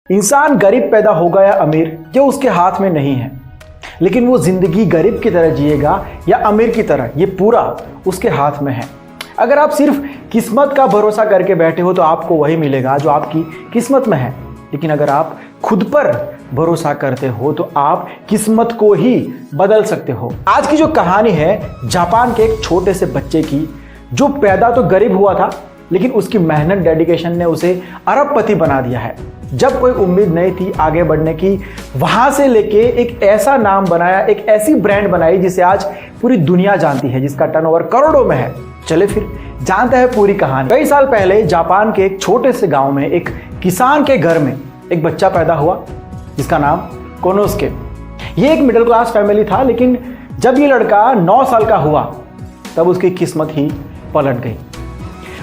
इंसान गरीब पैदा होगा या अमीर, ये उसके हाथ में नहीं है, लेकिन वो जिंदगी गरीब की तरह जिएगा या अमीर की तरह, ये पूरा उसके हाथ में है। अगर आप सिर्फ किस्मत का भरोसा करके बैठे हो तो आपको वही मिलेगा जो आपकी किस्मत में है, लेकिन अगर आप खुद पर भरोसा करते हो तो आप किस्मत को ही बदल सकते हो। आज की जो कहानी है जापान के एक छोटे से बच्चे की, जो पैदा तो गरीब हुआ था लेकिन उसकी मेहनत, डेडिकेशन ने उसे अरबपति बना दिया है। जब कोई उम्मीद नहीं थी आगे बढ़ने की, वहां से लेके एक ऐसा नाम बनाया, एक ऐसी ब्रांड बनाई जिसे आज पूरी दुनिया जानती है, जिसका टर्नओवर करोड़ों में है। चले फिर जानते हैं पूरी कहानी। कई साल पहले जापान के एक छोटे से गांव में एक किसान के घर में एक बच्चा पैदा हुआ जिसका नाम कोनोसुके। ये एक मिडिल क्लास फैमिली था, लेकिन जब ये लड़का 9 साल का हुआ तब उसकी किस्मत ही पलट गई।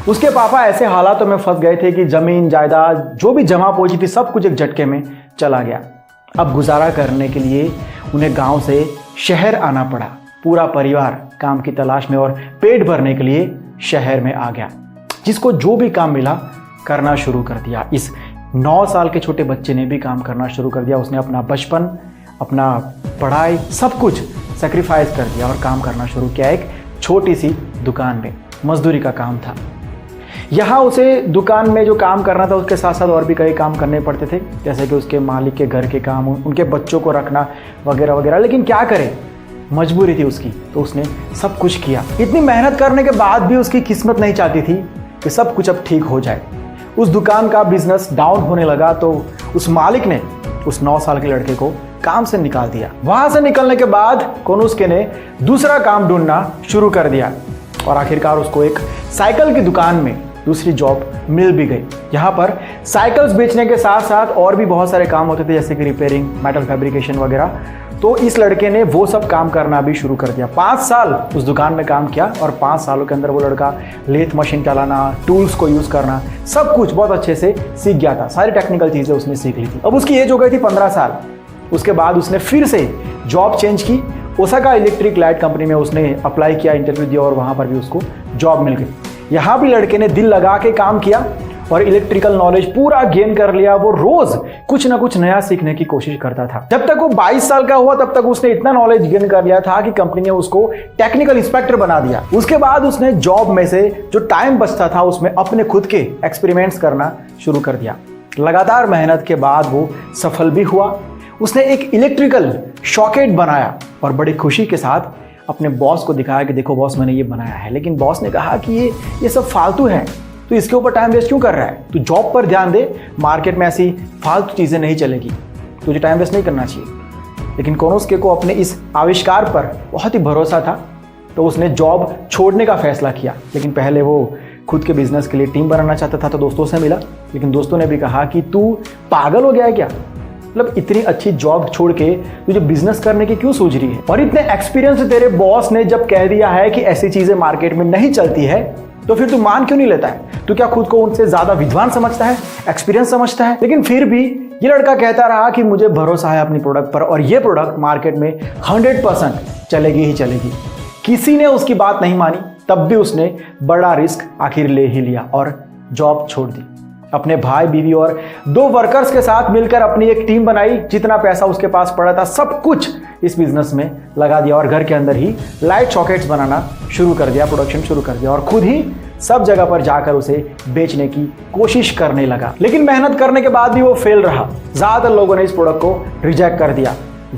उसके पापा ऐसे हालातों में फंस गए थे कि जमीन जायदाद जो भी जमा पहुंची थी सब कुछ एक झटके में चला गया। अब गुजारा करने के लिए उन्हें गांव से शहर आना पड़ा। पूरा परिवार काम की तलाश में और पेट भरने के लिए शहर में आ गया। जिसको जो भी काम मिला करना शुरू कर दिया। इस 9 साल के छोटे बच्चे ने भी काम करना शुरू कर दिया। उसने अपना बचपन, अपना पढ़ाई, सब कुछ सेक्रीफाइस कर दिया और काम करना शुरू किया। एक छोटी सी दुकान में मजदूरी का काम था। यहाँ उसे दुकान में जो काम करना था उसके साथ साथ और भी कई काम करने पड़ते थे, जैसे कि उसके मालिक के घर के काम, उनके बच्चों को रखना वगैरह वगैरह। लेकिन क्या करे, मजबूरी थी उसकी, तो उसने सब कुछ किया। इतनी मेहनत करने के बाद भी उसकी किस्मत नहीं चाहती थी कि सब कुछ अब ठीक हो जाए। उस दुकान का बिजनेस डाउन होने लगा तो उस मालिक ने उस 9 साल के लड़के को काम से निकाल दिया। वहां से निकलने के बाद कोनोसुके ने दूसरा काम ढूंढना शुरू कर दिया और आखिरकार उसको एक साइकिल की दुकान में दूसरी जॉब मिल भी गई। यहाँ पर साइकिल्स बेचने के साथ साथ और भी बहुत सारे काम होते थे, जैसे कि रिपेयरिंग, मेटल फैब्रिकेशन वगैरह। तो इस लड़के ने वो सब काम करना भी शुरू कर दिया। 5 साल उस दुकान में काम किया और 5 सालों के अंदर वो लड़का लेथ मशीन चलाना, टूल्स को यूज़ करना, सब कुछ बहुत अच्छे से सीख गया था। सारी टेक्निकल चीज़ें उसने सीख ली थी। अब उसकी एज हो गई थी 15 साल। उसके बाद उसने फिर से जॉब चेंज की। ओसाका इलेक्ट्रिक लाइट कंपनी में उसने अप्लाई किया, इंटरव्यू दिया और वहाँ पर भी उसको जॉब मिल गई। यहाँ भी लड़के ने दिल लगा के काम किया और इलेक्ट्रिकल नॉलेज पूरा गेन कर लिया। वो रोज कुछ ना कुछ नया सीखने की कोशिश करता था। जब तक वो 22 साल का हुआ तब तक उसने इतना नॉलेज गेन कर लिया था कि कंपनी ने उसको टेक्निकल इंस्पेक्टर बना दिया। उसके बाद उसने जॉब में से जो टाइम बचता था उसमें अपने खुद के एक्सपेरिमेंट्स करना शुरू कर दिया। लगातार मेहनत के बाद वो सफल भी हुआ। उसने एक इलेक्ट्रिकल सॉकेट बनाया और बड़ी खुशी के साथ अपने बॉस को दिखाया कि देखो बॉस, मैंने ये बनाया है। लेकिन बॉस ने कहा कि ये सब फालतू है, तो इसके ऊपर टाइम वेस्ट क्यों कर रहा है? तू जॉब पर ध्यान दे, मार्केट में ऐसी फालतू चीज़ें नहीं चलेगी, तुझे टाइम वेस्ट नहीं करना चाहिए। लेकिन कोनोसुके को अपने इस आविष्कार पर बहुत ही भरोसा था, तो उसने जॉब छोड़ने का फैसला किया। लेकिन पहले वो खुद के बिजनेस के लिए टीम बनाना चाहता था, तो दोस्तों से मिला। लेकिन दोस्तों ने भी कहा कि तू पागल हो गया है क्या? मतलब इतनी अच्छी जॉब छोड़ के तुझे बिजनेस करने की क्यों सोच रही है? और इतने एक्सपीरियंस तेरे बॉस ने जब कह दिया है कि ऐसी चीजें मार्केट में नहीं चलती है, तो फिर तू मान क्यों नहीं लेता है? तू क्या खुद को उनसे ज्यादा विद्वान समझता है, एक्सपीरियंस समझता है? लेकिन फिर भी ये लड़का कहता रहा कि मुझे भरोसा है अपनी प्रोडक्ट पर और ये प्रोडक्ट मार्केट में 100% चलेगी ही चलेगी। किसी ने उसकी बात नहीं मानी, तब भी उसने बड़ा रिस्क आखिर ले ही लिया और जॉब छोड़ दी। अपने भाई, बीवी और 2 वर्कर्स के साथ मिलकर अपनी एक टीम बनाई। जितना पैसा उसके पास पड़ा था सब कुछ इस बिजनेस में लगा दिया और घर के अंदर ही लाइट सॉकेट्स बनाना शुरू कर दिया, प्रोडक्शन शुरू कर दिया और खुद ही सब जगह पर जाकर उसे बेचने की कोशिश करने लगा। लेकिन मेहनत करने के बाद भी वो फेल रहा। ज्यादातर लोगों ने इस प्रोडक्ट को रिजेक्ट कर दिया।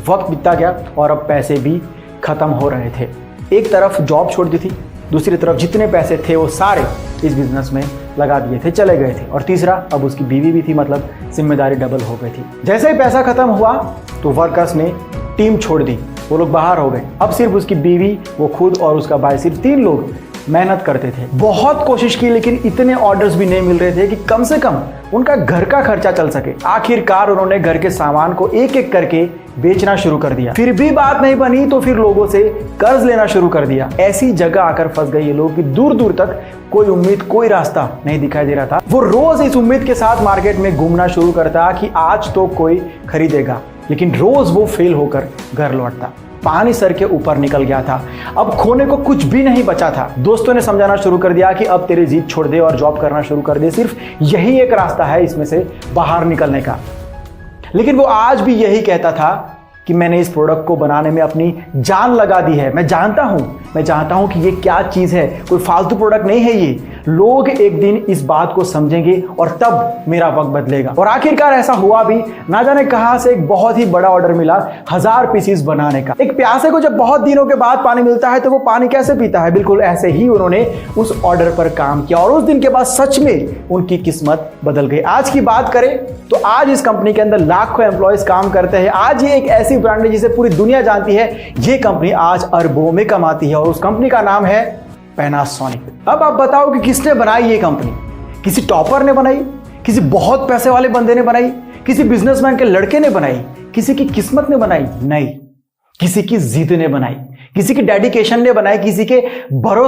वक्त बीतता गया और अब पैसे भी खत्म हो रहे थे। एक तरफ जॉब छोड़ दी थी, दूसरी तरफ जितने पैसे थे वो सारे इस बिजनेस में लगा दिए थे, चले गए थे। और तीसरा, अब उसकी बीवी भी थी, मतलब जिम्मेदारी डबल हो गई थी। जैसे ही पैसा खत्म हुआ तो वर्कर्स ने टीम छोड़ दी, वो लोग बाहर हो गए। अब सिर्फ उसकी बीवी, वो खुद और उसका भाई, सिर्फ 3 लोग मेहनत करते थे। बहुत कोशिश की लेकिन इतने ऑर्डर्स भी नहीं मिल रहे थे कि कम से कम उनका घर का खर्चा चल सके। आखिरकार उन्होंने घर के सामान को एक एक करके बेचना शुरू कर दिया। फिर भी बात नहीं बनी तो फिर लोगों से कर्ज लेना शुरू कर दिया। ऐसी जगह आकर फंस गए ये लोग कि दूर दूर तक कोई उम्मीद, कोई रास्ता नहीं दिखाई दे रहा था। वो रोज इस उम्मीद के साथ मार्केट में घूमना शुरू करता कि आज तो कोई खरीदेगा, लेकिन रोज वो फेल होकर घर लौटता। पानी सर के ऊपर निकल गया था। अब खोने को कुछ भी नहीं बचा था। दोस्तों ने समझाना शुरू कर दिया कि अब तेरी जिद छोड़ दे और जॉब करना शुरू कर दे, सिर्फ यही एक रास्ता है इसमें से बाहर निकलने का। लेकिन वो आज भी यही कहता था कि मैंने इस प्रोडक्ट को बनाने में अपनी जान लगा दी है। मैं जानता हूं कि ये क्या चीज़ है, कोई फालतू प्रोडक्ट नहीं है ये। लोग एक दिन इस बात को समझेंगे और तब मेरा वक्त बदलेगा। और आखिरकार ऐसा हुआ भी। ना जाने कहां से एक बहुत ही बड़ा ऑर्डर मिला 1000 पीसीस बनाने का। एक प्यासे को जब बहुत दिनों के बाद पानी मिलता है तो वो पानी कैसे पीता है, बिल्कुल ऐसे ही उन्होंने उस ऑर्डर पर काम किया और उस दिन के बाद सच में उनकी किस्मत बदल गई। आज की बात करें तो आज इस कंपनी के अंदर लाखों एम्प्लॉयज काम करते हैं। आज ये एक ऐसी ब्रांड है जिसे पूरी दुनिया जानती है। ये कंपनी आज अरबों में कमाती है और उस कंपनी का नाम है पैनासोनिक। अब आप बताओ कि किसने बनाई ये कंपनी? किसी टॉपर ने बनाई? किसी बहुत पैसे वाले बंदे ने बनाई? किसी बिजनेसमैन के लड़के ने बनाई? किसी की किस्मत ने बनाई? नहीं, किसी की जिद ने बनाई, किसी की डेडिकेशन ने बनाई, किसी के भरोसे